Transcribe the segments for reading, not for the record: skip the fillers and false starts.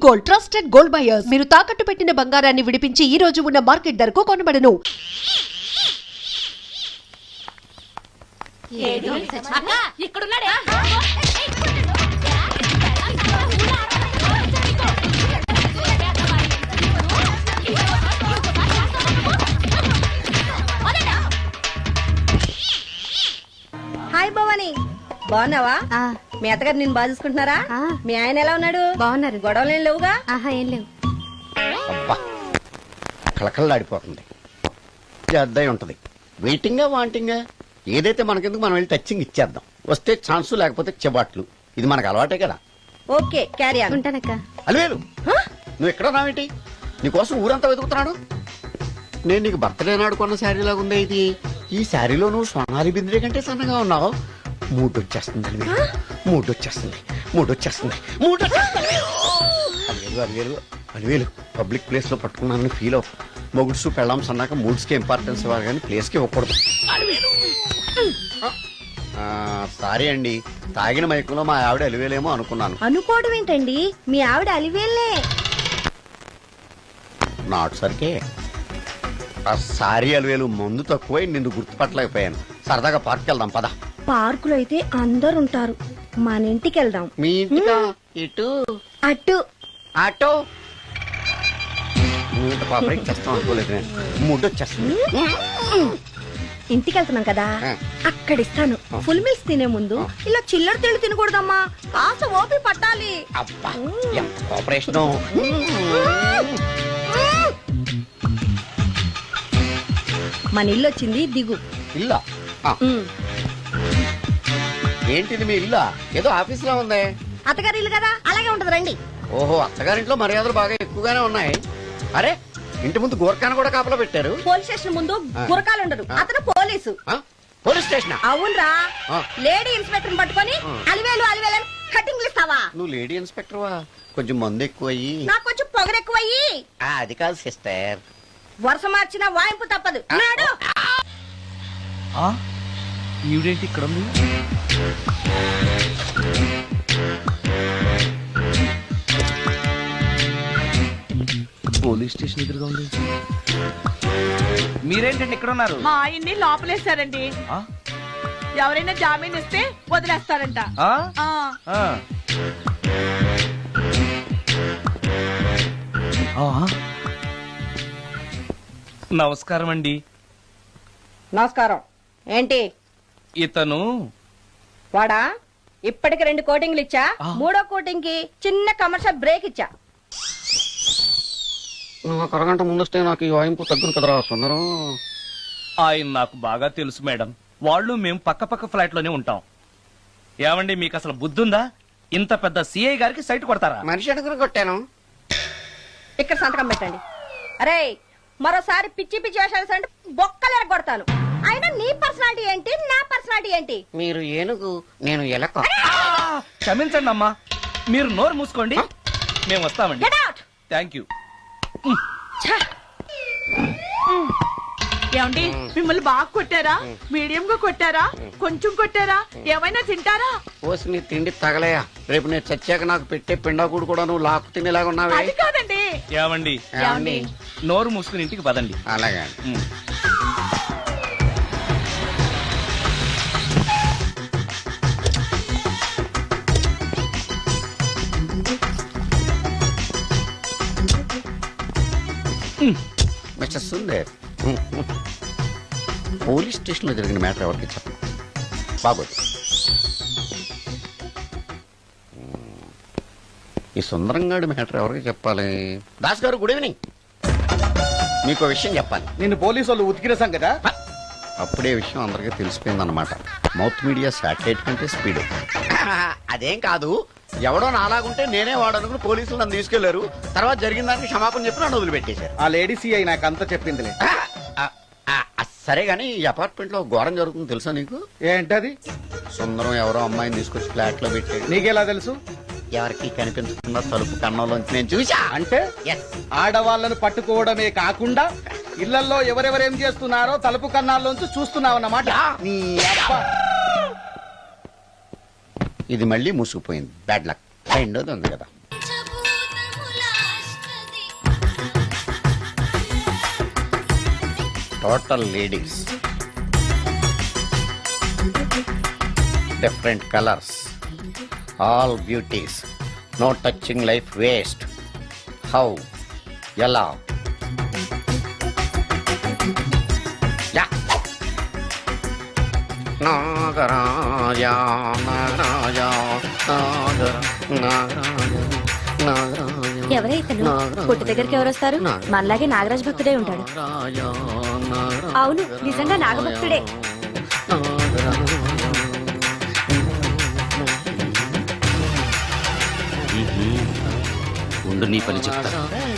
Gold, trusted gold buyers. మీరు తాకట్టు పెట్టిన బంగారాన్ని విడిపించి ఈ రోజు ఉన్న మార్కెట్ ధరకు కొనబడను. హాయ్ భవాని, బాగున్నావా? మీ అత్తగారు నిన్ను బాగా చూసుకుంటున్నారా? మీ ఆయన ఎలా ఉన్నాడు? బాగున్నారు. గొడవలు ఏం లేవుగా? ఏం లేవు. అబ్బా కళకళలాడిపోతుంది. అద్దయి ఉంటది. వెయిటింగా వాంటింగా ఏదైతే మనకెందుకు మనం వెళ్ళి టచ్చింగ్ ఇచ్చేద్దాం. వస్తే ఛాన్సు, లేకపోతే చెబాట్లు. ఇది మనకు అలవాటే కదా. Okay, carry on. ఉంటానక్క. అలివేలు, నువ్వు ఎక్కడ రావేంటి? నీకోసం ఊరంతా వెతుకుతున్నాడు. నేను నీకు బర్త్డే నాడు కొన్న శారీ లాగా ఉందే ఇది. ఈ శారీలో నువ్వు సోనాలి బింద్రే కంటే సన్నగా ఉన్నావు. మూడొచ్చేస్తుంది అలివేలు, మూడొచ్చేస్తుంది, మూడొచ్చేస్తుంది, మూడొచ్చేస్తుంది. అలివేలు అలివేలు అలివేలు పబ్లిక్ ప్లేస్ లో పట్టుకున్నానని ఫీల్ అవ్వ. మొగుడ్సు పెళ్ళాంస్ అన్నాక మూడ్స్ కి ఇంపార్టెన్స్ ఇవ్వాలి కానీ ప్లేస్ కి ఇవ్వకూడదు. సారీ అండి, తాగిన మైకంలో మా ఆవిడ అలివేలేమో అనుకున్నాను. అనుకోవడం ఏంటండి, మీ ఆవిడ అలివేలే. నాట్ సరికే. ఆ సారీ అలివేలు మందు తక్కువై నిన్ను గుర్తుపట్టలేకపోయాను. సరదాగా పార్క్ వెళ్దాం పద. పార్కులో అయితే అందరు ఉంటారు, మన ఇంటికి వెళ్దాం. మీ ఇంటికా? ఇటు అటు ఆటో పాపరేట్ చేస్తాం అనుకోలేదు నేను. మూడొచ్చేస్తుంది. ఇంటికి వెళ్తున్నాం కదా, అక్కడ ఇస్తాను. ఫుల్ మీల్స్ తినే ముందు ఇలా చిల్లర తిళ్ళు తినకూడదమ్మా, కాస్త ఓపి పట్టాలి. అబ్బా ఎంత కోఆపరేషన్. మన ఇల్లు వచ్చింది, దిగు. ఇల్లా? ఏంటిది మీ ఇల్లా? ఏదో ఆఫీస్ లో ఉంది. అత్తగారి ఇల్లు కదా, అలాగే ఉంటది, రండి. ఓహో, అత్తగారింట్లో మర్యాదలు బాగా ఎక్కువగానే ఉన్నాయి. అరే, ఇంటి ముందు గోర్ఖాను కూడా కాపలా పెట్టారు. పోలీస్ స్టేషన్ ముందు గురకాలు ఉండరు, అతను పోలీసు. Police station? అవునరా, లేడీ ఇన్స్పెక్టర్ పట్టుకొని అలివేలు అలివేలు కటింగ్ ఇస్తావా? నువ్వు లేడీ ఇన్స్పెక్టర్ వా? కొంచెం మందు ఎక్కువయ్యి. నాకు కొంచెం పొగరు ఎక్కువయ్యి. అది కాదు సిస్టర్, వరుస మార్చిన వాయింపు తప్పదు. నాడు ఈవిడేంటి ఇక్కడ ఉంది? పోలీస్ స్టేషన్ ఎదురుగా ఉంది. మీరేంటండి ఇక్కడ ఉన్నారు? మా ఆయన్ని లోపలేశారండి. ఎవరైనా జామీన్ ఇస్తే వదిలేస్తారంట. నమస్కారం అండి. నమస్కారం. ఏంటి ఇతను? వాడా, ఇప్పటికి 2 కోటింగ్లు ఇచ్చా, 3వ కోటింగ్ కి చిన్న కమర్షియల్ బ్రేక్ ఇచ్చా. నువ్వు ఒక అరగంట ముందొస్తే నాకు ఈ వాయింపు తగ్గును కదరా సుందరం. ఆయన నాకు బాగా తెలుసు మేడం. వాళ్ళు మేము పక్క పక్క ఫ్లాట్ లోనే ఉంటాం. ఏమండి, మీకు అసలు బుద్ధుందా? ఇంత పెద్ద సిఐ గారికి సైట్ కొడతారా? మనిషి అడుగును కొట్టాను. ఇక్కడ సంతకం పెట్టండి. అరే, మరోసారి పిచ్చి పిచ్చి వేషాలు అంటే బొక్కలు కొడతాను. అయినా నీ పర్సనాలిటీ ఏంటి, నా పర్సనాలిటీ ఏంటి? మీరు ఏనుగు, నేను ఎలక. క్షమించండి అమ్మా, మీరు నోరు మూసుకోండి, మేము వస్తామండి. Get out! Thank you. ఏమండి, మిమ్మల్ని బాగా కొట్టారా, మీడియం గా కొట్టారా, కొంచెం కొట్టారా, ఏమైనా తింటారా? పోసి నీ తిండి తగలయా. రేపు నేను చచ్చాక నాకు పెట్టే పిండాకుడు కూడా నువ్వు లాక్కు తినేలాగా ఉన్నావే. అది కాదండి. ఏమండి, నోరు మూసుకుని ఇంటికి పదండి. అలాగే. మిస్టర్ సుందర్, పోలీస్ స్టేషన్ లో జరిగిన మ్యాటర్ ఎవరికి చెప్పండి. బాగోదు. ఈ సుందరంగాడి మ్యాటర్ ఎవరికి చెప్పాలి? దాస్ గారు, గుడ్ ఈవినింగ్. మీకు విషయం చెప్పాలి. నిన్ను పోలీసు వాళ్ళు ఉతికిరేసాం కదా. అప్పుడే విషయం అందరికీ తెలిసిపోయిందన్నమాట. మౌత్ మీడియా శాటిలైట్ కంటే స్పీడ్. అదేం కాదు, ఎవడో నాలాగుంటే నేనే వాడనుకుని పోలీసులు నన్ను తీసుకెళ్లారు. తర్వాత జరిగిన దానికి క్షమాపణ చెప్పి నన్ను వదిలిపెట్టేశారు. ఆ లేడీ సిఐ నాకు అంతా చెప్పిందిలే. సరే గానీ ఈ అపార్ట్మెంట్ లో ఘోరం జరుగుతుంది తెలుసా నీకు? ఏంటది? సుందరం ఎవరో అమ్మాయిని తీసుకొచ్చి ఫ్లాట్ లో పెట్టాడు. నీకెలా తెలుసు? ఎవరికి కనిపించకుండా తలుపు కన్నంలోంచి నేను చూసా. అంటే ఆడవాళ్ళను పట్టుకోవడమే కాకుండా ఇళ్లలో ఎవరెవరేం చేస్తున్నారో తలుపు కన్నాల్లోంచి చూస్తున్నావన్నమాట. ఇది మళ్ళీ మూసుకుపోయింది. Bad luck. రెండోది ఉంది కదా. Total ladies, different colours, all beauties, no touching life waste. How, ఎలా? యా. నాగరాజ నాగరాజ నాగర నాగరాజ నాగరాజ. ఎవరైతను పుట్టు దగ్గరికి ఎవరు వస్తారు? మనలాగే నాగరాజ భక్తుడే ఉంటాడు. అవును, నిజంగా నాగభక్తుడే. ఉండు నీ పని చెప్తా.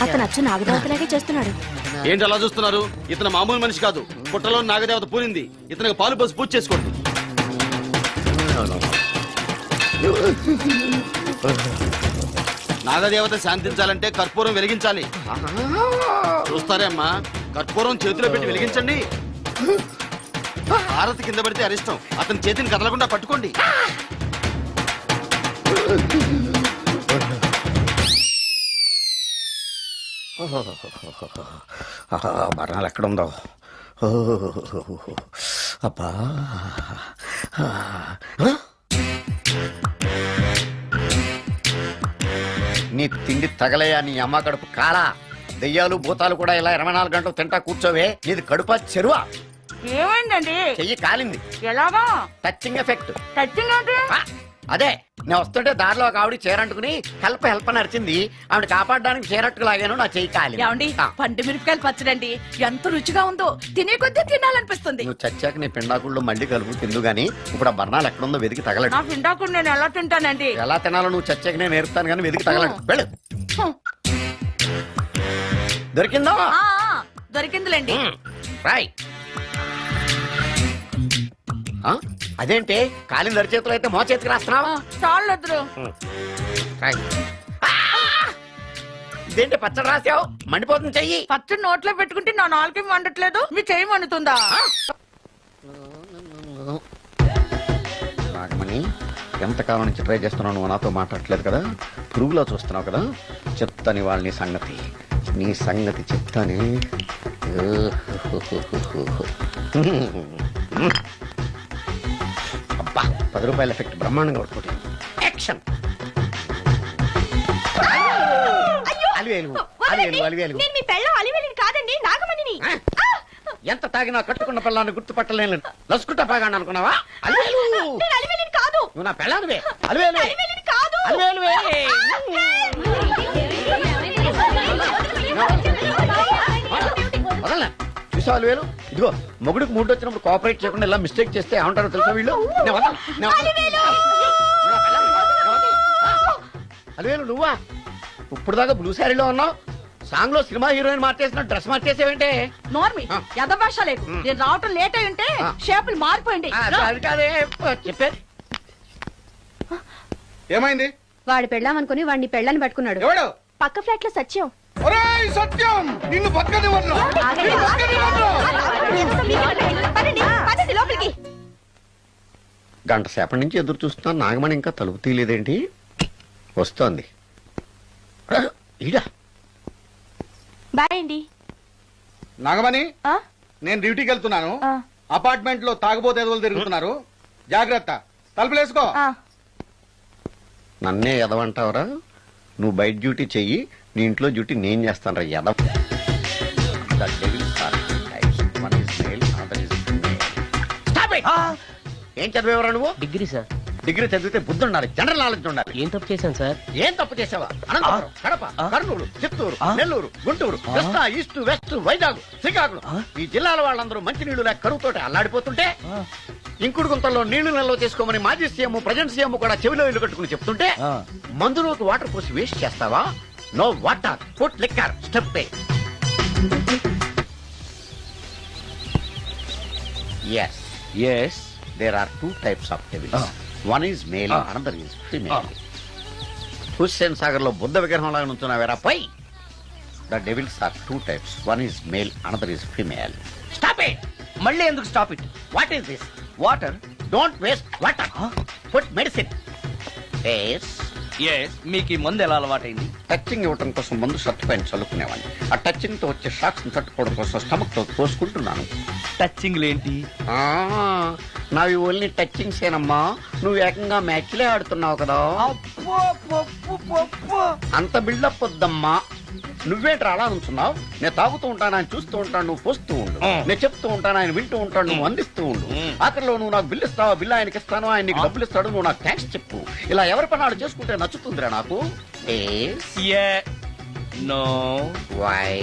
అతను అచ్చు నాగదేవతలాగే చేస్తున్నాడు. ఏంటి అలా చూస్తున్నారు? ఇతను మామూలు మనిషి కాదు. పుట్టలో నాగదేవత పూనింది. ఇతనికి పాలు పోసి పూజ చేసుకోండి. నాగదేవత శాంతించాలంటే కర్పూరం వెలిగించాలి. చూస్తారే అమ్మా, కర్పూరం చేతిలో పెట్టి వెలిగించండి. హారతి కింద పడితే అరిష్టం. అతని చేతిని కదలకుండా పట్టుకోండి. బర్ణాలు ఎక్కడుందో. అబ్బా, నీ తిండి తగలయా నీ అమ్మ కడుపు కాలా. దెయ్యాలు భూతాలు కూడా ఇలా 24 గంటలు తింటా కూర్చోవే. నీది కడుపా చెరువా? ఏమైందండి? చెయ్యి కాలింది. ఎలాగా? Touching effect. టచింగ్ అంటే? అదే, నేను వస్తుంటే దారిలో ఒక ఆవిడ చీరంటుకుని హెల్ప్ హెల్ప్ అని అరిచింది. ఆవిడ కాపాడడానికి చీరట్టుకు లాగాను, నా చెయ్యి కాలి. ఏమండి, పండు మిరపకాయలు పచ్చడండి ఎంత రుచిగా ఉందో. తినే కొద్దీ తినాలనిపిస్తుంది. నువ్వు చచ్చాక నీ పిండాకుళ్ళు మళ్ళీ కలుపు తిందు గాని ఇప్పుడు ఆ బర్ణాలు ఎక్కడుందో వెతికి తగలడు. నా పిండాకుడు నేను ఎలా తింటానండి? ఎలా తినాలో నువ్వు చచ్చాక నేను నేర్పుతాను కానీ వెతికి తగలడు. వెళ్ళు. దొరికిందా? దొరికిందిలేండి. రాయ్. అదేంటి కాలిన దరిచేతులు అయితే మో చేతికి రాస్తున్నావా? చాలు వద్దురు. రాయ్. ఇదేంటి పచ్చడి రాసావు? మండిపోతుంది చెయ్యి. పచ్చడి నోట్లో పెట్టుకుంటే నా నాలుగు వండట్లేదు, మీ చెయ్యి వండుతుందా? నాగమణి, ఎంతకాలం నుంచి ట్రై చేస్తున్నావు? నువ్వు నాతో మాట్లాడట్లేదు కదా, పురుగులో చూస్తున్నావు కదా. చెప్తాని వాళ్ళ నీ సంగతి చెప్తాని. అబ్బా, 10 రూపాయల ఎఫెక్ట్ బ్రహ్మాండంగా కొట్టుకుంటే. యాక్షన్. అలివేలు అలివేలు అలివేలు. కాదండి, నాగమణిని. ఎంత తాగినా కట్టుకున్న పిల్లాన్ని గుర్తుపట్టలేను. లసుకుంటా పాగాను అనుకున్నావా? అలివేలు కాదు, నువ్వు నా పిల్లానివే. అలివేలు కాదు. అలివేలువే. వదలనా? చూసావు అలివేలు? ఇదిగో, మొగుడికి మూడు వచ్చినప్పుడు కోఆపరేట్ చేయకుండా ఇలా మిస్టేక్ చేస్తే ఏమంటారో తెలుసా వీళ్ళు? అలివేలు నువ్వా? ఇప్పుడు దాకా బ్లూ శారీలో ఉన్నావు, సాంగ్ లో సినిమా హీరోయిన్ మార్చేసిన డ్రెస్ మార్చేసేవేంటే? నోర్మి, యథభాష లేదు. నేను రావటం లేట్ అయి ఉంటే షేపులు మారిపోయింది. అది కాదే చెప్పేది. ఏమైంది? వాడు పెళ్ళామనుకుని వాడిని పెళ్ళని పట్టుకున్నాడు. ఎవడు? పక్క ఫ్లాట్ లో సత్యం. ఒరేయ్ సత్యం, నిన్ను బతకనివ్వను. లోపలికి. గంట సేపటి నుంచి ఎదురు చూస్తున్నా, నాగమణి ఇంకా తలుపు తీయలేదేంటి? వస్తోంది. ఈడా. బాయ్ అండి. నాగమణి, ఆ? నేను డ్యూటీకి వెళ్తున్నాను. ఆ. అపార్ట్మెంట్ లో తాగుబోతు ఎదవలు తిరుగుతున్నారు. జాగ్రత్త, తలుపులేసుకో. నన్నే ఎదవంటావరా? నువ్వు బయట డ్యూటీ చెయ్యి, నీ ఇంట్లో డ్యూటీ నేను చేస్తాను రా ఎదవ. ఏం చదివేవరా నువ్వు? Degree sir. డిగ్రీ చదివితే బుద్ధి ఉండాలి, జనరల్ నాలెడ్జ్ ఉండాలి. ఏం తప్పు చేశాను సార్? ఏం తప్పు చేసావా? అనంతపురం, కడప, కర్నూలు, చిత్తూరు, నెల్లూరు, గుంటూరు, కృష్ణా, ఈస్ట్, వెస్ట్, వైజాగ్, శ్రీకాకుళం, ఈ జిల్లాల వాళ్ళందరూ మంచి నీళ్లు లేక కరువుతోటి అల్లాడిపోతుంటే, ఇంకుడు గుంతల్లో నీళ్లు నిల్వ చేసుకోమని మాజీ సీఎం, ప్రజెంట్ సీఎం కూడా చెవిలో ఇల్లు కట్టుకుని చెప్తుంటే, మందులోకి వాటర్ పోసి వేస్ట్ చేస్తావా? No water, put liquor, step A. Yes. Yes. There are two types of devils. One is male, another is female. Hussain Sagar లో బుద్ధ విగ్రహం లాగా నుంచున్నావేరా పై. The devils are two types. One is male, another is female. Stop it! మళ్ళీ ఎందుకు stop it? What is this? Water. Don't waste water. Put medicine. Yes. Yes మీకు ఈ మందు ఎలా అలవాటైంది? టచింగ్ ఇవ్వటం కోసం ముందు షర్ట్ పైన చల్లుకునేవాడిని. ఆ టచింగ్ తో వచ్చే షాక్స్ తట్టుకోవడం కోసం స్టమక్ తో పోసుకుంటున్నాను. టచింగ్ ఏంటి? నావి ఓన్లీ టచింగ్స్ ఏనమ్మా. నువ్వు ఏకంగా మ్యాచ్లే ఆడుతున్నావు కదా. అంత బిల్డప్ వద్దమ్మా. నువ్వేంట్రా అలా ఉంటున్నావు? నేను తాగుతూ ఉంటాను, ఆయన చూస్తూ ఉంటాను, నువ్వు పోస్తూ ఉండు. నేను చెప్తూ ఉంటాను, ఆయన వింటూ ఉంటాడు, నువ్వు అందిస్తూ ఉండు. ఆఖరిలో నువ్వు నాకు బిల్లు ఇస్తావా, బిల్లు ఆయనకి ఇస్తాను, ఆయన నీకు డబ్బులు ఇస్తాడు, నువ్వు నాకు థ్యాంక్స్ చెప్పు. ఇలా ఎవరి పనాడు చేసుకుంటే నచ్చుతుందిరా నాకు. నో. వై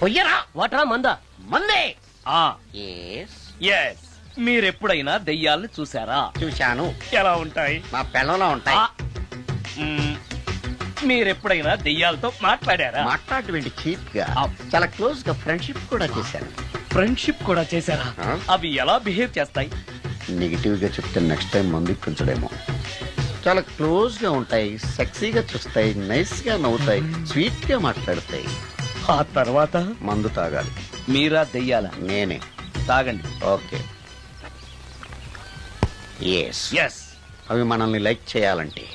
పొయ్యరా వాటరా మందా? మందే. ఎస్ మీరెప్పుడైనా దెయ్యాలను చూసారా? చూశాను. ఎలా ఉంటాయి? మా పిల్లలా ఉంటాయి. మీరెప్పుడైనా దెయ్యాలతో మాట్లాడారా? మాట్లాడేంటి చీప్ గా, చాలా క్లోజ్ గా ఫ్రెండ్షిప్ కూడా చేశాను. ఫ్రెండ్షిప్ కూడా చేశారా? అవి ఎలా బిహేవ్ చేస్తాయి? నెగిటివ్ గా చెప్తే నెక్స్ట్ టైం మందు ఇప్పించడేమో. చాలా క్లోజ్ గా ఉంటాయి, సెక్సీగా చూస్తాయి, నైస్ గా నవ్వుతాయి, స్వీట్ గా మాట్లాడతాయి. ఆ తర్వాత మందు తాగాలి. మీరా దెయ్యాలా? నేనే. తాగండి. ఓకే. ఎస్. ఎస్ అవి మనల్ని లైక్ చేయాలంటే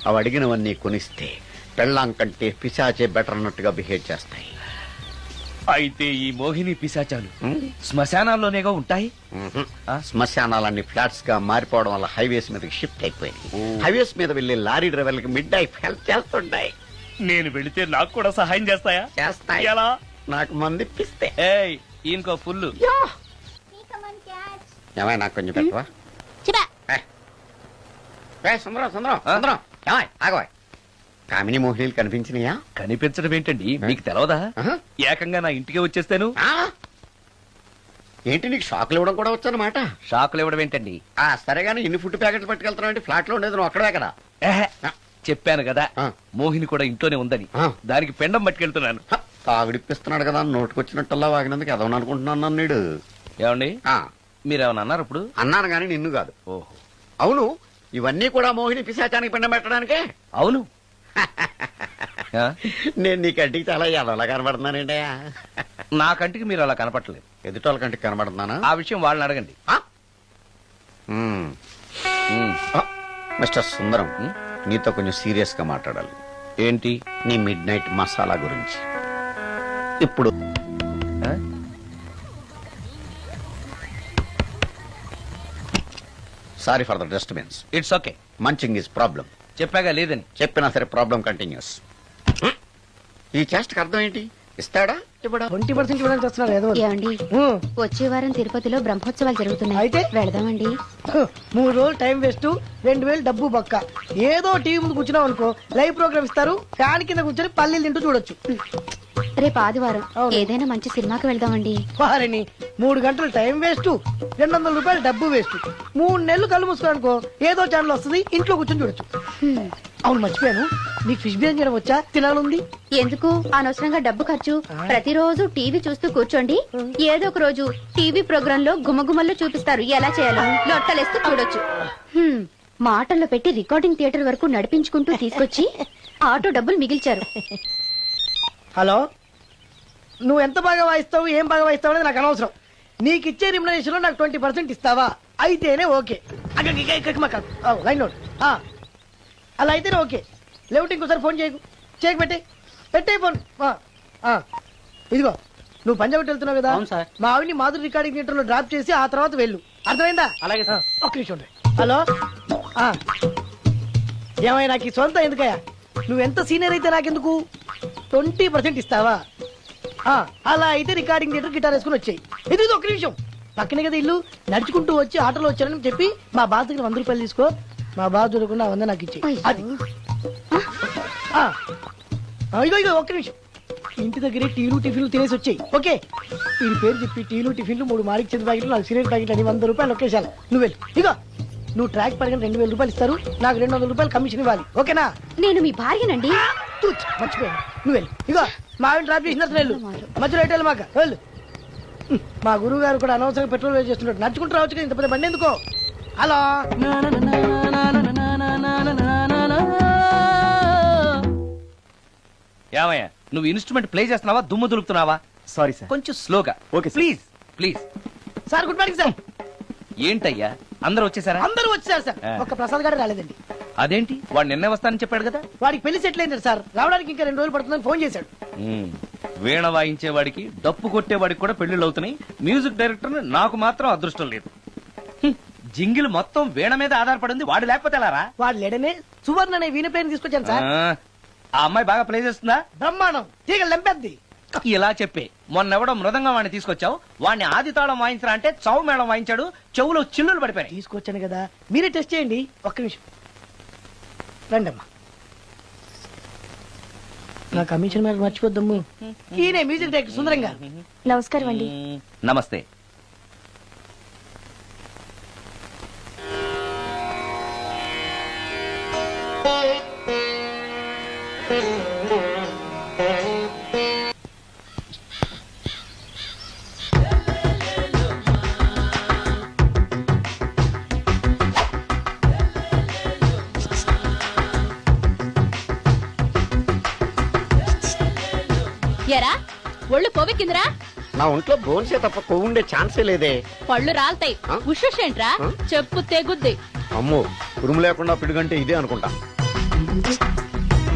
అవి అడిగినవన్నీ కొనిస్తే పెళ్ళాం కంటే పిశాచే బెటర్ అన్నట్టుగా బిహేవ్ చేస్తాయి. అయితే ఈ మోహిని పిశాచాలు శ్మశానాల్లోనేగా ఉంటాయి? శ్మశానాలన్నీ ఫ్లాట్స్ గా మారిపోవడం వల్ల హైవేస్ మీదకి షిఫ్ట్ అయిపోయింది. హైవేస్ మీద వెళ్లే లారీ డ్రైవర్లకి మిడ్ నైట్ హెల్ప్ చేస్తుంటాయి. నేను వెళితే నాకు కూడా సహాయం చేస్తాయా? చేస్తాయి. ఎలా? నాకు మంది ఇప్పిస్తే. ఏయ్ ఈయనకో ఫుల్. ఏమై నాకు కొంచెం పెట్టవా? సుందరం సుందరం సుందరం ఏమాయ్ ఆగవాయ్. కామిని మోహినీలు కనిపించినాయా? కనిపించడం ఏంటండి, మీకు తెలవదా? ఏకంగా నా ఇంటికి వచ్చేస్తాను. ఏంటి నీకు షాకులు ఇవ్వడం కూడా వచ్చానమాట? షాకులు ఇవ్వడం ఏంటండి? సరే గానీ ఇన్ని ఫుడ్ ప్యాకెట్లు పట్టుకెళ్తున్నావు అంటే ఫ్లాట్ లో ఉండేది నువ్వు అక్కడే కదా. చెప్పాను కదా ఆ. మోహిని కూడా ఇంట్లోనే ఉందని. ఆ. దానికి పెండం పట్టుకెళ్తున్నాను. తాగుడిప్పిస్తున్నాడు కదా, నోటుకొచ్చినట్టల్లా వాగినందుకు ఎదవని అనుకుంటున్నాను నీడు. ఏమండి మీరేమన్నా అన్నారు ఇప్పుడు? అన్నాను గాని నిన్ను కాదు. ఓహో అవును, ఇవన్నీ కూడా మోహిని పిశాచానికి పిండం పెట్టడానికే. అవును. ఆ? నేను నీ కంటికి చాలా ఎదవలా కనబడుతున్నానండి. నా కంటికి మీరు అలా కనపడలేదు. ఎదుటోళ్ళ కంటికి కనబడుతున్నానా? ఆ విషయం వాళ్ళని అడగండి. మిస్టర్ సుందరం, నీతో కొంచెం సీరియస్ గా మాట్లాడాలి. ఏంటి? నీ మిడ్ నైట్ మసాలా గురించి. ఇప్పుడు ఆ? Sorry for the disturbance. It's okay. Munching is problem. చెప్పాగా లేదని. చెప్పినా సరే ప్రాబ్లం కంటిన్యూస్. ఈ చేష్టకి అర్థం ఏంటి? ఇస్తాడా ఇవ్వడా? 20% ఇవ్వడానికి వస్తున్నారు ఏదో. ఏమండి వచ్చే వారం తిరుపతిలో బ్రహ్మోత్సవాలు జరుగుతున్నాయి. అయితే వెళదామండి. 3 రోజులు టైం వేస్ట్, 2000 డబ్బు బొక్క. ఏదో టీవీ ముందు కూర్చున్నావు అనుకో, లైవ్ ప్రోగ్రామ్ ఇస్తారు, ఫ్యాన్ కింద కూర్చొని పల్లీలు తింటూ చూడొచ్చు. రేపు ఆదివారం ఏదైనా మంచి సినిమాకి వెళ్దామండి. వారిని 3 గంటలు టైం వేస్ట్, 200 రూపాయలు డబ్బు వేస్ట్. 3 నెలలు కళ్ళు మూసుకో అనుకో, ఏదో ఛానల్ వస్తుంది, ఇంట్లో కూర్చొని చూడొచ్చు. అవును మర్చిపోయాను, నీకు ఫిష్ బిర్యానీ చేయడం వచ్చా? తినాలుంది. ఎందుకు అనవసరంగా డబ్బు ఖర్చు? ప్రతిరోజు టీవీ చూస్తూ కూర్చోండి, ఏదో ఒక రోజు టీవీ ప్రోగ్రామ్ లో గుమగుమల్లో చూపిస్తారు ఎలా చేయాలో. లొట్టలేస్తూ చూడొచ్చు. మాటల్లో పెట్టి రికార్డింగ్ థియేటర్ వరకు నడిపించుకుంటూ తీసుకొచ్చి ఆటో డబ్బులు మిగిల్చారు. హలో, నువ్వు ఎంత బాగా వాయిస్తావు, ఏం బాగా వాయిస్తావు అనేది నాకు అనవసరం. నీకు ఇచ్చే రిమ్యునరేషన్ లో నాకు 20% ఇస్తావా? అయితేనే ఓకే. Line note. అలా అయితేనే ఓకే. లేవుటి ఇంకోసారి ఫోన్ చేయకు. పెట్టే ఫోన్. ఇదిగో నువ్వు పంజాబ్ వెళ్తున్నావు కదా, మా ఆవిని మాధురి రికార్డింగ్ థియేటర్ లో డ్రాప్ చేసి ఆ తర్వాత వెళ్ళు. అర్థమైందా? అలాగే. ఒక్క నిమిషం. హలో, ఏమైనా నాకు ఈ సొంత ఎందుకయ్యా? నువ్వెంత సీనియర్ అయితే నాకెందుకు? 20% ఇస్తావా? అలా అయితే రికార్డింగ్ థియేటర్ గిటార్ వేసుకుని వచ్చాయి. ఇది ఒక్క నిమిషం. పక్కనే కదా ఇల్లు, నడుచుకుంటూ వచ్చి ఆటోలో వచ్చారని చెప్పి మా బాస్ దగ్గర 100 రూపాయలు తీసుకో. మా బాస్ చూడకుండా 100 నాకు ఇచ్చి. అది ఇగో ఒక్క నిమిషం. ఇంటి దగ్గరే టీలు టిఫిన్లు తినేసి వచ్చాయి. ఓకే, వీడి పేరు చెప్పి టీలు టిఫిన్లు 3 మారిక్ చెంది ప్యాకెట్లు, 4 సిగరెట్ ప్యాకెట్లు అని 100 రూపాయలు ఒకేసారి. నువ్వు వెళ్ళు. ఇగో నువ్వు ట్రాక్ పడగానే 2000 రూపాయలు ఇస్తారు, నాకు 200 రూపాయలు కమిషన్ ఇవ్వాలి. ఓకేనా? నేను మీ భార్యనండి. మర్చిపోయాను. నువ్వు వెళ్ళు. ఇగో మా ఆవిడ డ్రాప్ చేసిన వెళ్ళు. మధ్యలో రైట్ వెళ్ళు. మాక వెళ్ళు. మా గురువు గారు కూడా అనవసరంగా పెట్రోల్ వేస్ట్ చేస్తున్నాడు. నడుచుకుంటూ రావచ్చు కదా, ఇంత పెద్ద బండి ఎందుకో. హలో, ఏమయ్యా నువ్వు ఇన్స్ట్రుమెంట్ ప్లే చేస్తున్నావా, దుమ్ము దులుపుతున్నావా? Sorry sir. కొంచెం స్లోగా. Okay please please. Sir good morning sir. ఏంటయ్యా అందరూ వచ్చేసారా? అందరూ వచ్చారు సార్, ఒక్క ప్రసాద్ గారు రాలేదండి. అదేంటి వాడు నిన్నే వస్తానని చెప్పాడు కదా. వాడికి పెళ్లి సెటిల్ అయింది సార్, రావడానికి ఇంకా 2 రోజులు పడుతుందని ఫోన్ చేశాడు. వీణ వాయించేవాడికి డప్పు కొట్టేవాడికి కూడా పెళ్లిళ్ళు అవుతున్నాయి. మ్యూజిక్ డైరెక్టర్ నాకు మాత్రం అదృష్టం లేదు. జింగిల్ మొత్తం వీణ మీద ఆధారపడింది, వాడు లేకపోతే ఎలారా? వాడు లేడనే సువర్ణ అనే వీణ ప్లేని తీసుకొచ్చాను సార్. ఆ అమ్మాయి బాగా ప్లే చేస్తుందా? బ్రహ్మాండం, తీగలు లెంపేద్ది. ఇలా చెప్పే మొన్నెవడో మృదంగం వాడిని తీసుకొచ్చావు, వాడిని ఆది తాళం వాయించరా అంటే చౌ మేళం వాయించాడు, చెవులో చిల్లులు పడిపోయాయి. తీసుకొచ్చాను కదా, మీరే టెస్ట్ చేయండి. ఒక్క నిమిషం రండమ్మా. నా కమిషన్ మీద మర్చిపోద్దమ్ము. ఈయనే మ్యూజిక్ డైరెక్టర్ సుందరం గారు. నమస్కారం అండి. నమస్తే. ఎరా ఒళ్ళు కొవ్వెక్కిందిరా? నా ఒంట్లో బోన్సే తప్ప కొవ్వు ఉండే ఛాన్సే లేదే. పళ్ళు రాల్తాయి. ఆ? ఉషేంట్రా? చెప్పు తెగుద్ది. అమ్మో, ఉరుము లేకుండా పిడుగంటే ఇదే అనుకుంటా.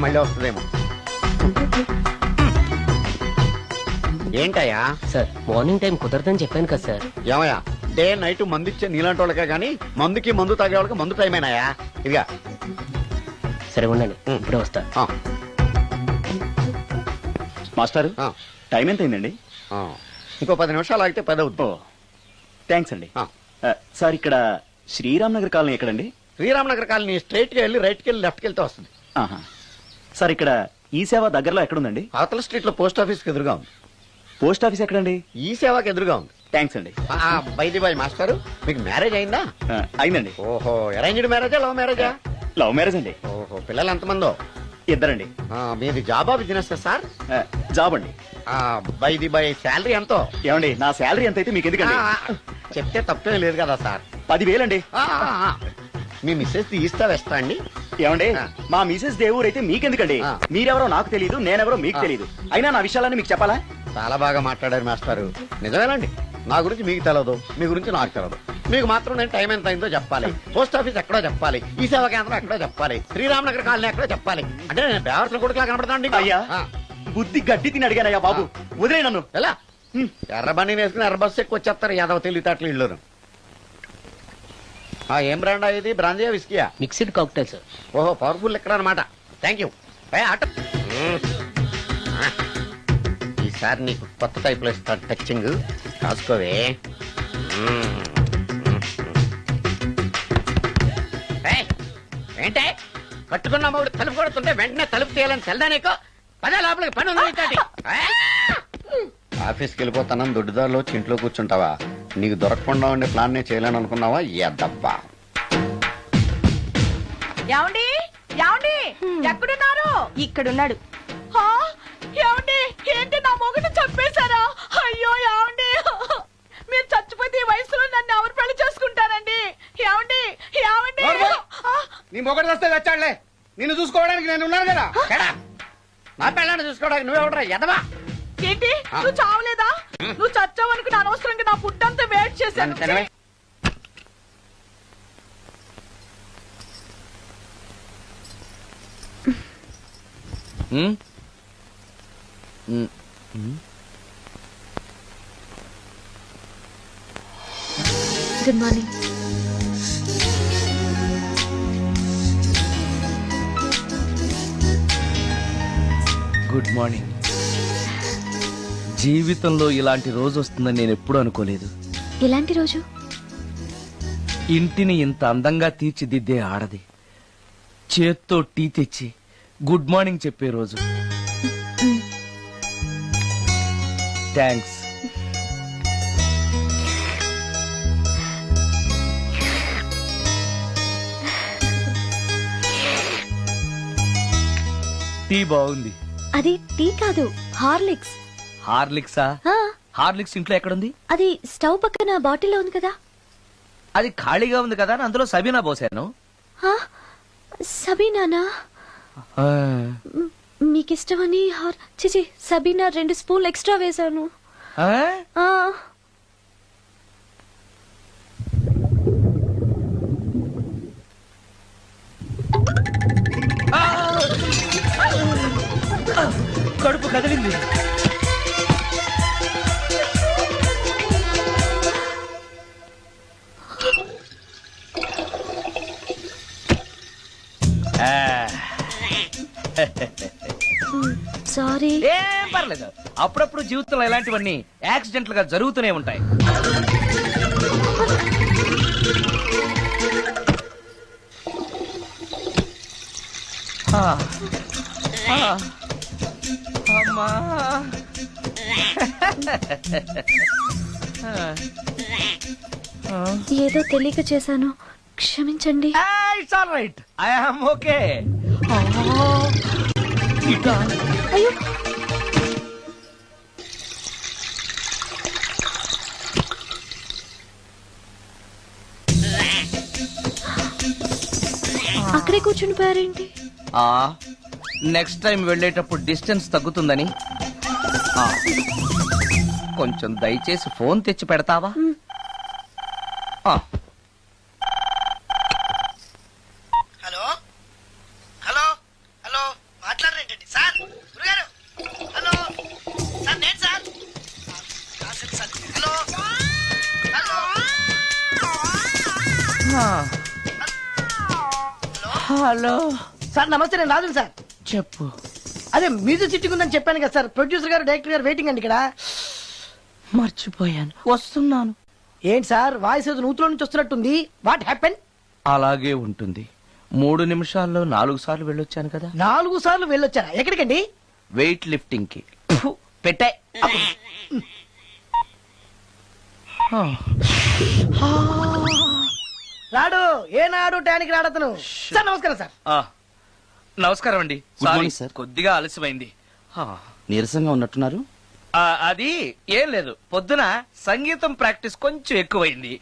మళ్ళీ వస్తుందేమో. ఏంటయ్యా సార్, మార్నింగ్ టైం కుదరదని చెప్పాను కదా సార్. ఏమయ్యా, డే నైట్ మందు ఇచ్చే నీలాంటి వాళ్ళకే గానీ మందుకి మందు తాగే వాళ్ళకి మందు టైమేనాయా? ఇదిగా సరే ఉండండి, ఇప్పుడే వస్తా. మాస్టర్ టైం ఎంత అయిందండి? ఇంకో 10 నిమిషాలు ఆగితే 10 అవుతుంది. థ్యాంక్స్ అండి. సార్, ఇక్కడ శ్రీరామ్ నగర్ కాలనీ ఎక్కడండి? శ్రీరామనగర్ కాలనీ స్ట్రైట్ గా వెళ్ళి రైట్ కి వెళ్ళి లెఫ్ట్ కి వెళ్తే వస్తుంది. సార్, ఇక్కడ ఈ సేవ దగ్గరలో ఎక్కడుందండి? అవతల స్ట్రీట్ లో పోస్ట్ ఆఫీస్ కి ఎదురుగా ఉంది. పోస్ట్ ఆఫీస్ ఎక్కడండి? ఈ సేవకి ఎదురుగా ఉంది. థ్యాంక్స్ అండి. బైది బాయ్ మాస్టారు, మీకు మ్యారేజ్ అయిందా? అయిందండి. ఓహో, అరేంజ్డ్ మ్యారేజా లవ్ మ్యారేజా? లవ్ మ్యారేజ్ అండి. ఓహో, పిల్లలు ఎంతమందో? ఇద్దరండి. మీది జాబా బిజినెస్ సార్? జాబ్ అండి. బైది బై శాలరీ ఎంతో? ఏమండి, నా శాలరీ ఎంత అయితే మీకు ఎందుకండి? చెప్తే తప్పేం లేదు కదా సార్. 10,000 అండి. మీ మిస్సెస్ ఇస్తా వేస్తా అండి. ఏమండి, మా మిసెస్ దేవుడు అయితే మీకెందుకండి? మీరెవరో నాకు తెలియదు, నేనెవరో మీకు తెలియదు. అయినా నా విషయాలన్నీ మీకు చెప్పాలా? చాలా బాగా మాట్లాడారు మాస్టారు. నిజమేనండి, నా గురించి మీకు తెలవదు, మీ గురించి నాకు తెలవదు. మీకు మాత్రం నేను టైం ఎంత అయిందో చెప్పాలి, పోస్ట్ ఆఫీస్ ఎక్కడో చెప్పాలి, ఈ సేవా కేంద్రం ఎక్కడో చెప్పాలి, శ్రీరామనగర్ కాలనీ ఎక్కడో చెప్పాలి. అంటే నేను బేవర్సన కొడుకులా కనపడతాండి. అయ్యా, బుద్ధి గడ్డి తిని అడిగానయ్యా బాబు, వదిలే నన్ను. ఎలా ఎర్ర బండి వేసుకుని ఎర్ర బస్సు ఎక్కువ వచ్చేస్తారు యాదవ తెలివితేటలు ఇళ్ళును. ఏం బ్రాండా ఇది? బ్రాంజియా విస్కియా? Mixed cocktail sir. ఓహో, పవర్ఫుల్ ఎక్కడ అనమాట. Thank you. ఈసారి నీకు కొత్త టైప్ లో ఇస్తాను టచ్చింగ్, కాసుకోవే. ఏంటే కట్టుకున్న మూడు తలుపు కొడుతుంటే వెంటనే తలుపు తీయాలని తెల్దా నీకు? పదే లోపలికి పని ఉంది. ఆఫీస్కి వెళ్ళిపోతానని దొడ్డిదారిలో ఇంట్లో కూర్చుంటావా? నీకు దొరకకుండా ఉండే ప్లాన్ నేను చేయలేను అనుకున్నావా? ఎద్దబ్బా. ఏమండి ఏమండి ఎక్కడున్నారు? ఇక్కడున్నాడు. హా? ఏమండి, ఏంటి నా మొగుడు చంపేశారా? అయ్యో ఏమండి, మీరు చచ్చిపోతే ఈ వయసులో నన్ను ఎవరు పెళ్లి చేసుకుంటారండి? ఏమండి ఏమండి? నీ మొగడు వస్తే వచ్చాడులే, నిన్ను చూసుకోవడానికి నేను ఉన్నాను కదా. నా పిల్లని చూసుకోవడానికి నువ్వెవడరా ఎదవా? ఏంటి, నువ్వు చావలేదా? నువ్వు చచ్చావనుకుని అనవసరంగా నా ఫుడ్ అంతా వెయిట్ చేశాను. Good morning. Good morning. జీవితంలో ఇలాంటి రోజు వస్తుందని నేను ఎప్పుడూ అనుకోలేదు. ఎలాంటి రోజు? ఇంటిని ఇంత అందంగా తీర్చిదిద్దే ఆడది చేత్తో టీ తెచ్చి గుడ్ మార్నింగ్ చెప్పే రోజు. థ్యాంక్స్. టీ బాగుంది. అది టీ కాదు, హార్లిక్స్. హార్లిక్సా? హార్లిక్స్ ఇంట్లో ఎక్కడుంది? అది స్టవ్ పక్కన బాటిల్లో ఉంది కదా. అది ఖాళీగా ఉంది కదా అని అందులో సబీనా పోసాను. సబీనానా? మీకిష్టమని చిచి సబీనా 2 స్పూన్లు ఎక్స్ట్రా వేశాను. కడుపు కదిలింది. సారీ. ఏం పర్లేదు, అప్పుడప్పుడు జీవితంలో ఇలాంటివన్నీ యాక్సిడెంట్లు గా జరుగుతూనే ఉంటాయి. ఆ, ఆ, అమ్మా. ఏదో తెలియక చేశాను, క్షమించండి. It's all right, I am okay. అయ్యో, అక్కడే కూర్చుని పోయారేంటి? నెక్స్ట్ టైం వెళ్ళేటప్పుడు డిస్టెన్స్ తగ్గుతుందని. ఆ, కొంచెం దయచేసి ఫోన్ తెచ్చి పెడతావా? ఆ, హలో హలో హలో, మాట్లాడరేంటండి సార్? గురుగారు, హలో సార్, నేను sir. Hello hello hello sir, నమస్తే. నేను రాజు సార్. చెప్పు. అదే మ్యూజిక్ సిట్టింగ్ ఉందని చెప్పాను కదా సార్. ప్రొడ్యూసర్ గారు, డైరెక్టర్ గారు వెయిటింగ్ అండి ఇక్కడ. మర్చిపోయాను, వస్తున్నాను. ఏంటి సార్, వాయిస్ ఏదో నూతులో నుంచి వస్తున్నట్టుంది. What happen? అలాగే ఉంటుంది. 3 నిమిషాల్లో 4 సార్లు వెళ్ళొచ్చాను కదా. 4 సార్లు వెళ్ళొచ్చారా? ఎక్కడికండి? వెయిట్ లిఫ్టింగ్ కి. పెట్టే. రాడు, ఏనాడు టానికి రాడతను. సార్ నమస్కారం సార్. నమస్కారం అండి. Good morning, sir. కొద్దిగా ఆలస్యమైంది. నీరసంగా ఉన్నట్టున్నారు. అది ఏం లేదు, పొద్దున సంగీతం ప్రాక్టీస్ కొంచెం ఎక్కువైంది,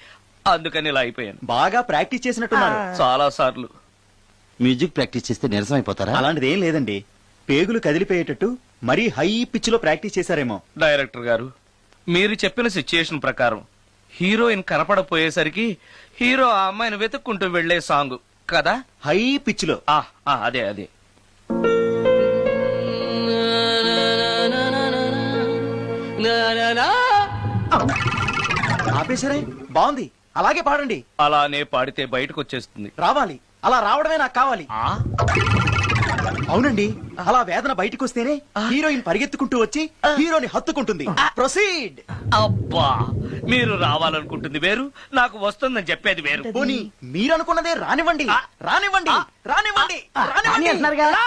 అందుకని ఇలా అయిపోయాను. బాగా ప్రాక్టీస్ చేసినట్టున్నారు. చాలా సార్లు. మ్యూజిక్ ప్రాక్టీస్ చేస్తే నీరసం అయిపోతారా? అలాంటిది ఏం లేదండి, పేగులు కదిలిపోయేటట్టు మరీ హై పిచ్ లో ప్రాక్టీస్ చేశారేమో. డైరెక్టర్ గారు, మీరు చెప్పిన సిచ్యుయేషన్ ప్రకారం హీరోయిన్ కనపడపోయేసరికి హీరో ఆ అమ్మాయిని వెతుక్కుంటూ వెళ్లే సాంగ్ కదా. హై పిచ్ లో. అదే అదే. ఆపేశారే, బాగుంది, అలాగే పాడండి. అలానే పాడితే బయటకు వచ్చేస్తుంది. రావాలి, అలా రావడమే నాకు కావాలి. అవునండి, అలా వేదన బయటకు వస్తేనే హీరోయిన్ పరిగెత్తుకుంటూ వచ్చి హీరోని హత్తుకుంటుంది. ప్రొసీడ్. అబ్బా, మీరు రావాలనుకుంటుంది వేరు, నాకు వస్తుందని చెప్పేది వేరు. పోనీ మీరనుకున్నదే రానివ్వండి, రానివ్వండి, రానివ్వండి, అని రానివ్వండి. అంటున్నారు కదా.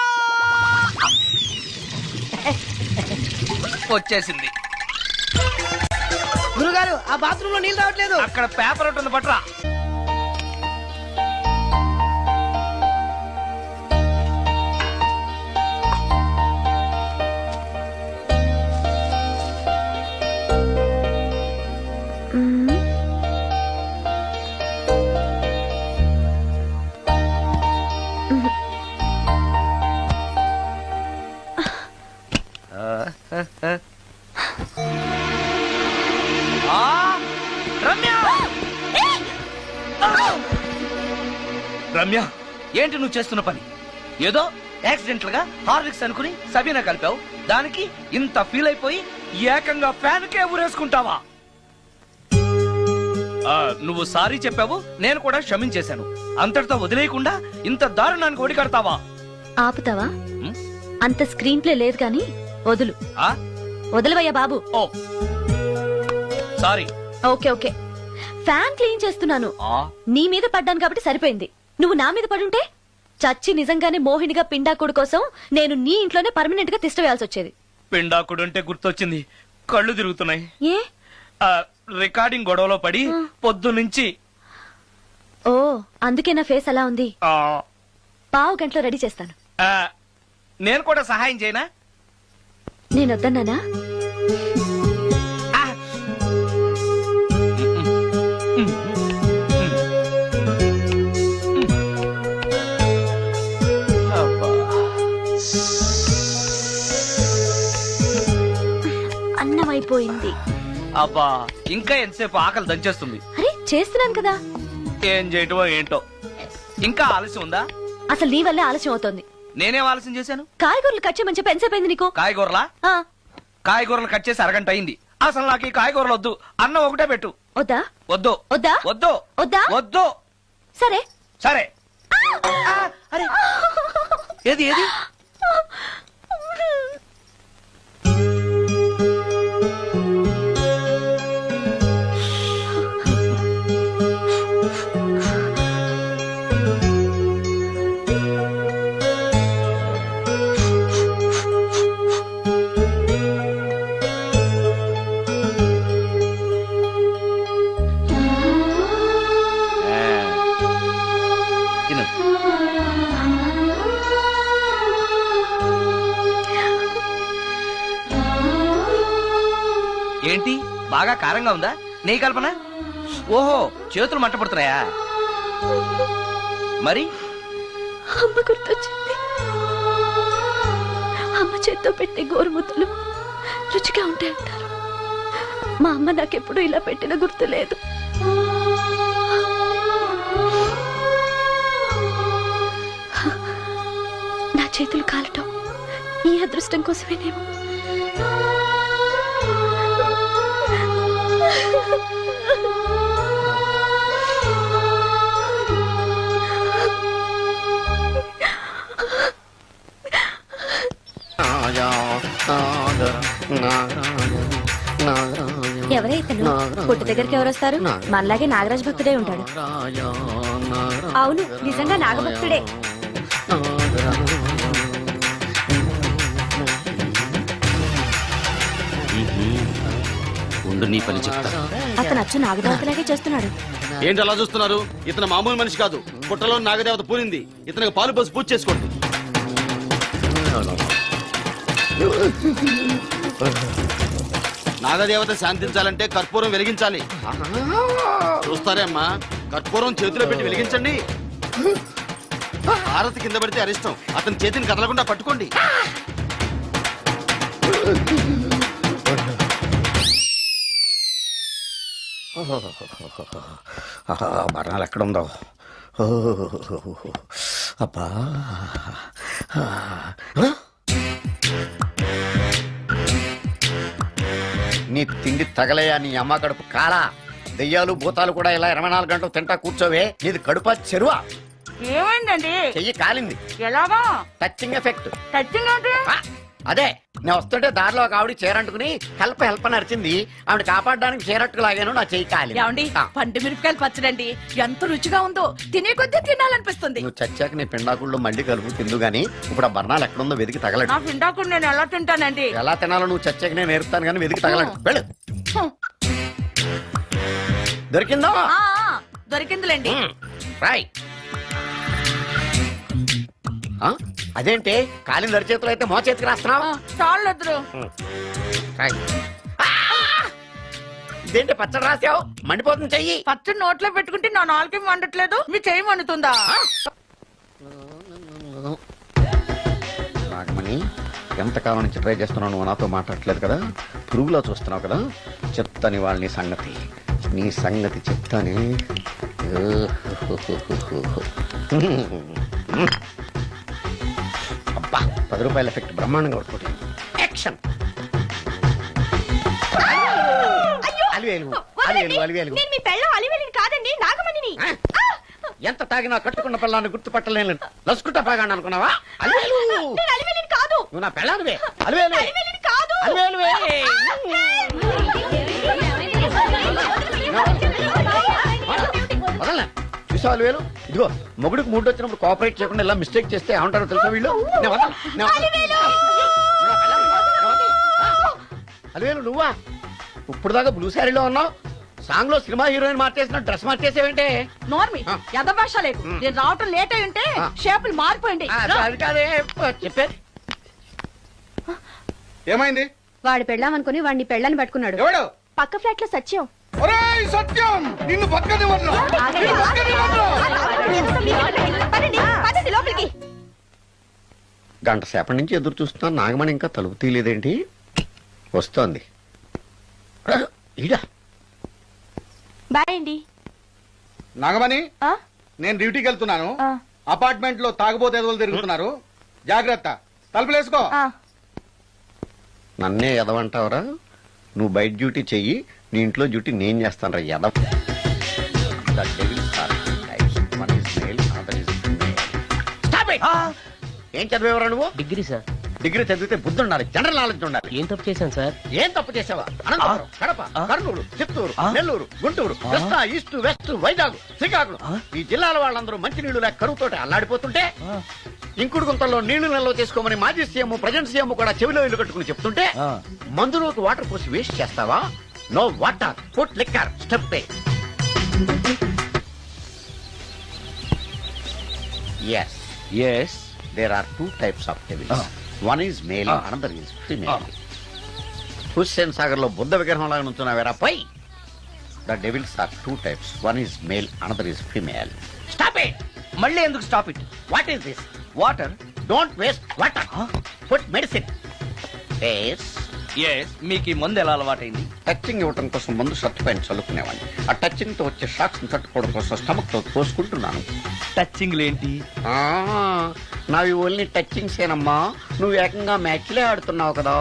వచ్చేసింది. గురుగారు, ఆ బాత్రూమ్ లో నీళ్ళు రావట్లేదు. అక్కడ పేపర్ ఉంటుంది, పట్రా. రమ్య, రమ్య, ఏంటి నువ్వు చేస్తున్న పని? ఏదో యాక్సిడెంటల్ గా హార్లిక్స్ అనుకుని సబీనా కలిపావు, దానికి ఇంత ఫీల్ అయిపోయి ఏకంగా ఫ్యాన్ కే ఊరేసుకుంటావా? నువ్వు సారీ చెప్పావు, నేను కూడా క్షమించేశాను. అంతటితో వదిలేయకుండా ఇంత దారుణానికి ఒడికడతావా? ఆపుతావా? అంత స్క్రీన్ ప్లే లేదు కానీ వదులు. వదలవయ్యా బాబు. Oh sorry. Okay okay, fan clean చేస్తున్నాను. నీ మీద పడ్డాను కాబట్టి సరిపోయింది. నువ్వు నా మీద పడుంటే చచ్చి నిజంగానే మోహినిగా పిండాకుడు కోసం నేను నీ ఇంట్లోనే పర్మనెంట్ గా తిష్ట వేయాల్సి వచ్చేది. పిండాకుడు అంటే గుర్తొచ్చింది, కళ్ళు తిరుగుతున్నాయి. ఏ? రికార్డింగ్ గొడవలో పడి పొద్దు నుంచి. ఓ, అందుకే నా ఫేస్ అలా ఉంది. పావు గంటలో రెడీ చేస్తాను. నేను కూడా సహాయం చేయనా? నేను వద్దన్నానా? అన్నం అయిపోయింది. అబ్బా, ఇంకా ఎంతసేపు ఆకలి దంచేస్తుంది. అరే చేస్తున్నాను కదా. ఏం చేయటమో ఏంటో, ఇంకా ఆలస్యం ఉందా? అసలు నీ వల్లే ఆలస్యం అవుతోంది. నేనేం ఆలస్యం చేశాను? కాయగూరలు కట్ చేయమని చెప్పి ఎంతసేపు అయింది నీకు? కాయగూరలా? ఆ, కాయగూరలు కట్ చేసి అరగంట అయింది. అసలు నాకు ఈ కాయగూరలు వద్దు. అన్నం ఒకటే పెట్టు. వద్దా? వద్దు వద్దా? వద్దు వద్దా? వద్దు. సరే. సరే. ఆ, అరే ఏది ఏది? తిను. ఏంటి బాగా కారంగా ఉందా? నెయ్యి కల్పన? ఓహో, చేతులు మంట పడుతున్నాయా? మరి అమ్మ గుర్తొచ్చింది. అమ్మ చేత్తో పెట్టే గోరుముద్దలు రుచిగా ఉంటాయంటారు. మా అమ్మ నాకెప్పుడు ఇలా పెట్టిన గుర్తు లేదు. నా చేతులు కాలటం ఈ అదృష్టం కోసమేనేమో. ఎవరే ఇతను? పుట్టు దగ్గరికి ఎవరు వస్తారు? మనలాగే నాగరాజ్ భక్తుడే ఉంటాడు. అవును, నిజంగా నాగభక్తుడే. ఉండు, నీ పని చెప్తా. అతను అచ్చు నాగదేవతలాగే చేస్తున్నాడు. ఏంటి అలా చూస్తున్నారు? ఇతను మామూలు మనిషి కాదు. పుట్టలో నాగదేవత పూనింది. ఇతనికి పాలు పోసి పూజ చేసుకోండి. నాగదేవత శాంతించాలంటే కర్పూరం వెలిగించాలి. చూస్తారే అమ్మా, కర్పూరం చేతిలో పెట్టి వెలిగించండి. హారతి కింద పడితే అరిష్టం. అతని చేతిని కదలకుండా పట్టుకోండి. బర్ణాలు ఎక్కడుందో. అబ్బా, నీ తిండి తగలయా నీ అమ్మ కడుపు కాలా. దెయ్యాలు భూతాలు కూడా ఇలా 24 గంటలు తింటా కూర్చోవే. నీది కడుపా చెరువా? ఏమైందండి? చెయ్యి కాలింది. ఎలాగా? Touching effect. టచ్చింగ్ అంటే? అదే, నేను వస్తుంటే దారిలో ఒక ఆవిడ చీరంటుకుని హెల్ప్ హెల్ప్ అని అరిచింది. ఆవిడ కాపాడడానికి చీరట్టుకు లాగాను, నా చెయ్యి కాలి. ఏమండి, పండు మిరపకాయలు పచ్చడండి ఎంత రుచిగా ఉందో. తినే కొద్దీ తినాలనిపిస్తుంది. నువ్వు చచ్చాక నీ పిండాకుళ్ళు మళ్ళీ కలుపు తిందు గానీ ఇప్పుడు ఆ బర్ణాలు ఎక్కడుందో వెతికి తగలడు. నా పిండాకుడు నేను ఎలా తింటానండి? ఎలా తినాలో నువ్వు చచ్చాక నేను నేర్పుతాను కానీ వెతికి తగలడు. వెళ్ళు. దొరికిందా? దొరికిందిలేండి. రాయ్. అదేంటి కాలిన దరిచేతులు అయితే మో చేతికి రాస్తున్నావు? చాలు. రాయ్. ఇదేంటి పచ్చడి రాసావు? మండిపోతుంది చెయ్యి. పచ్చడి నోట్లో పెట్టుకుంటే నా నాలుగేం వండట్లేదు, మీ చెయ్యి వండుతుందా? నాగమణి, ఎంతకాలం నుంచి ట్రై చేస్తున్నావు, నువ్వు నాతో మాట్లాడట్లేదు కదా, పురుగులో చూస్తున్నావు కదా, చెప్తాని వాళ్ళని సంగతి. నీ సంగతి చెప్తాని. అబ్బా, 10 రూపాయల ఎఫెక్ట్ బ్రహ్మాండంగా కొట్టుకుంటుంది. యాక్షన్. అలివేలు. నేను మీ పెళ్ళం అలివేలిని కాదండి, నాగమణిని. ఎంత తాగినా కట్టుకున్న పిల్లాన్ని గుర్తుపట్టలేను. లసుకుంటా బాగా అనుకున్నావా? అలివేలు. నేను అలివేలిని కాదు. నువ్వు నా పెళ్ళానివే. అలివేలు. అలివేలిని కాదు. అలివేలువే. వదలనా? చూసావు అలివేలు? ఇదిగో మొగుడికి మూడు వచ్చినప్పుడు కోఆపరేట్ చేయకుండా ఇలా మిస్టేక్ చేస్తే ఏమంటారో తెలుసా వీళ్ళు? అలివేలు నువ్వా? ఇప్పుడు దాకా బ్లూ శారీలో ఉన్నావు, సాంగ్ లో సినిమా హీరోయిన్ మార్చేసిన డ్రెస్ మార్చేసేవేంటే? నోర్మి, యథభాష లేదు. నేను రావటం లేట్ అయి ఉంటే షేపులు మారిపోయింది. అది కాదే చెప్పేది. ఏమైంది? వాడు పెళ్ళామనుకుని వాడిని పెళ్ళని పట్టుకున్నాడు. ఎవడు? పక్క ఫ్లాట్ లో సత్యం. సత్యం, నిన్ను పక్కనివ్వను. లోపలికి. గంట సేపటి నుంచి ఎదురు చూస్తున్నా, నాగమణి ఇంకా తలుపు తీయలేదేంటి? వస్తోంది. బాయ్ అండి. నాగమణి, నేను డ్యూటీకి వెళ్తున్నాను. అపార్ట్మెంట్ లో తాగుబోతు ఎదవలు తిరుగుతున్నారు. జాగ్రత్త తలుపులేసుకో. నన్నే ఎదవంటావరా? నువ్వు బయట డ్యూటీ చెయ్యి, నీ ఇంట్లో డ్యూటీ నేను చేస్తాను రా ఎదవ. ఏం చదివేవరా నువ్వు? Degree sir. డిగ్రీ చదివితే బుద్ధి ఉండాలి, జనరల్ నాలెడ్జ్ ఉండాలి. ఏం తప్పు చేశాను సార్? ఏం తప్పు చేసావా? అనంతపురం, కడప, కర్నూలు, చిత్తూరు, నెల్లూరు, గుంటూరు, కృష్ణా, ఈస్ట్, వెస్ట్, వైజాగ్, శ్రీకాకుళం ఈ జిల్లాల వాళ్ళందరూ మంచినీళ్లు లేక కరువుతోటి అల్లాడిపోతుంటే ఇంకుడు గుంతల్లో నీళ్లు నిల్వ చేసుకోమని మాజీ సీఎం ప్రజెంట్ సీఎం కూడా చెవిలో ఇల్లు కట్టుకుని చెప్తుంటే మందులోకి వాటర్ పోసి వేస్ట్ చేస్తావా? No water, put liquor, step. Yes. Yes. There are two types of devils. One is male, another is female. Hussain Sagar లో బుద్ధ విగ్రహం లాగా నుంచున్నావేరా పై. The devils are two types. One is male, another is female. Stop it. మళ్ళీ ఎందుకు stop it? What is this? Water. Don't waste water. Put medicine. Yes. Yes. మీకు ఈ మందు ఎలా అలవాటైంది? టచింగ్ ఇవ్వటం కోసం ముందు షర్ట్ పైన చల్లుకునేవాడిని. ఆ టచింగ్ తో వచ్చే షాక్స్ ని తట్టుకోవడం కోసం స్టమక్ తో పోసుకుంటున్నాను. టచింగ్ ఏంటి? నావి ఓన్లీ టచింగ్స్ ఏనమ్మా. నువ్వు ఏకంగా మ్యాచ్లే ఆడుతున్నావు కదా.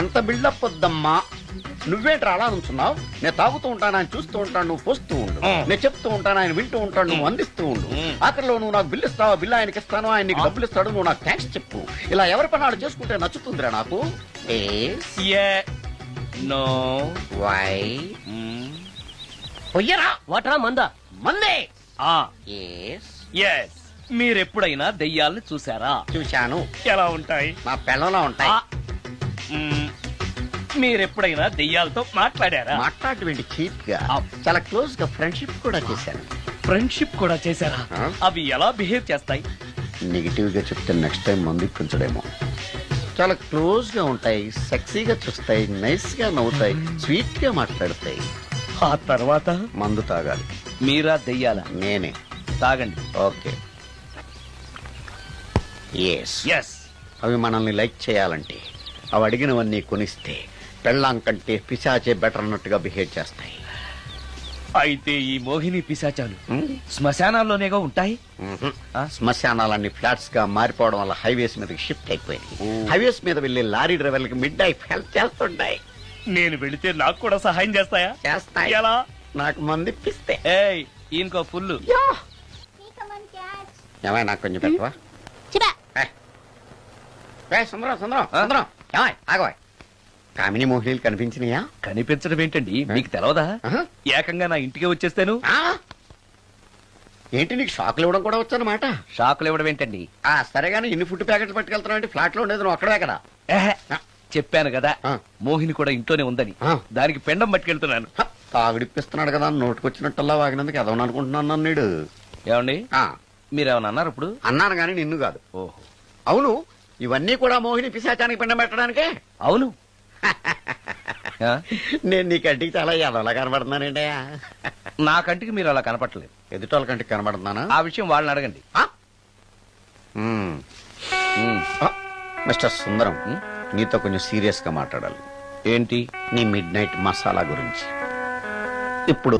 అంత బిల్డప్ వద్దమ్మా. నువ్వేంట్రా అలా నుంచున్నావు? నేను తాగుతూ ఉంటాను, ఆయన చూస్తూ ఉంటాను, నువ్వు పోస్తూ ఉండు. నేను చెప్తూ ఉంటాను, ఆయన వింటూ ఉంటాడు, నువ్వు అందిస్తూ ఉండు. ఆఖరిలో నువ్వు నాకు బిల్లు ఇస్తావా, బిల్లు ఆయనకి ఇస్తాను, ఆయన నీకు డబ్బులు ఇస్తాడు, నువ్వు నాకు థ్యాంక్స్ చెప్పు. ఇలా ఎవరి పని ఆడు చేసుకుంటే నచ్చుతుందిరా నాకు. నో. వై? పొయ్యరా. వాటరా మందా? మందే. ఎస్. మీరెప్పుడైనా దెయ్యాలను చూసారా? చూశాను. ఎలా ఉంటాయి? నా పిల్లలా ఉంటాయి. మీరెప్పుడైనా దెయ్యాలతో మాట్లాడారా? మాట్లాడేంటి చీప్ గా, చాలా క్లోజ్ గా ఫ్రెండ్షిప్ కూడా చేశాను. ఫ్రెండ్షిప్ కూడా చేశారా? అవి ఎలా బిహేవ్ చేస్తాయి? నెగిటివ్ గా చెప్తే నెక్స్ట్ టైం మందు ఇప్పించడేమో. చాలా క్లోజ్ గా ఉంటాయి, సెక్సీగా చూస్తాయి, నైస్ గా నవ్వుతాయి, స్వీట్ గా మాట్లాడతాయి. ఆ తర్వాత మందు తాగాలి. మీరా దెయ్యాలా? నేనే. తాగండి. ఓకే. ఎస్. ఎస్. అవి మనల్ని లైక్ చేయాలంటే అవి అడిగినవన్నీ కొనిస్తే పెళ్ళాం కంటే పిశాచే బెటర్ అన్నట్టుగా బిహేవ్ చేస్తాయి. అయితే ఈ మోహిని పిశాచాలు శ్మశానాల్లోనేగా ఉంటాయి? శ్మశానాలన్నీ ఫ్లాట్స్ గా మారిపోవడం వల్ల హైవేస్ మీదకి షిఫ్ట్ అయిపోయింది. హైవేస్ మీద వెళ్లే లారీ డ్రైవర్లకి మిడ్ నైట్ హెల్ప్ చేస్తుంటాయి. నేను వెళితే నాకు కూడా సహాయం చేస్తాయా? చేస్తాయి. ఎలా? నాకు మంది ఇప్పిస్తే. ఏయ్, ఈయనకో ఫుల్. ఏమై నాకు కొంచెం పెట్టవా? సుందరం సుందరం సుందరం ఏమాయ్ ఆగవాయ్. కామిని మోహినీలు కనిపించినాయా? కనిపించడం ఏంటండి, మీకు తెలవదా? ఏకంగా నా ఇంటికి వచ్చేస్తాను. ఏంటి నీకు షాకులు ఇవ్వడం కూడా వచ్చానమాట? షాకులు ఇవ్వడం ఏంటండి? సరే గానీ ఇన్ని ఫుడ్ ప్యాకెట్లు పట్టుకెళ్తున్నావు అంటే ఫ్లాట్ లో ఉండేది నువ్వు అక్కడే కదా. చెప్పాను కదా మోహిని కూడా ఇంట్లోనే ఉందని. దానికి పెండం పట్టుకెళ్తున్నాను. తాగుడిప్పిస్తున్నాడు కదా, నోటుకొచ్చినట్టల్లా వాగినందుకు ఎదవని అనుకుంటున్నాను నీడు. ఏమండి మీరేమన్నా అన్నారు ఇప్పుడు? అన్నాను గానీ నిన్ను కాదు. ఓహో. అవును, ఇవన్నీ కూడా మోహిని పిశాచానికి పిండం పెట్టడానికే? అవును. నేను నీ కంటికి చాలా ఎదవలా కనబడుతున్నానండి. నా కంటికి మీరు అలా కనపడలేదు. ఎదుటోళ్ళ కంటికి కనబడుతున్నానా? ఆ విషయం వాళ్ళని అడగండి. మిస్టర్ సుందరం, నీతో కొంచెం సీరియస్ గా మాట్లాడాలి. ఏంటి? నీ మిడ్ నైట్ మసాలా గురించి. ఇప్పుడు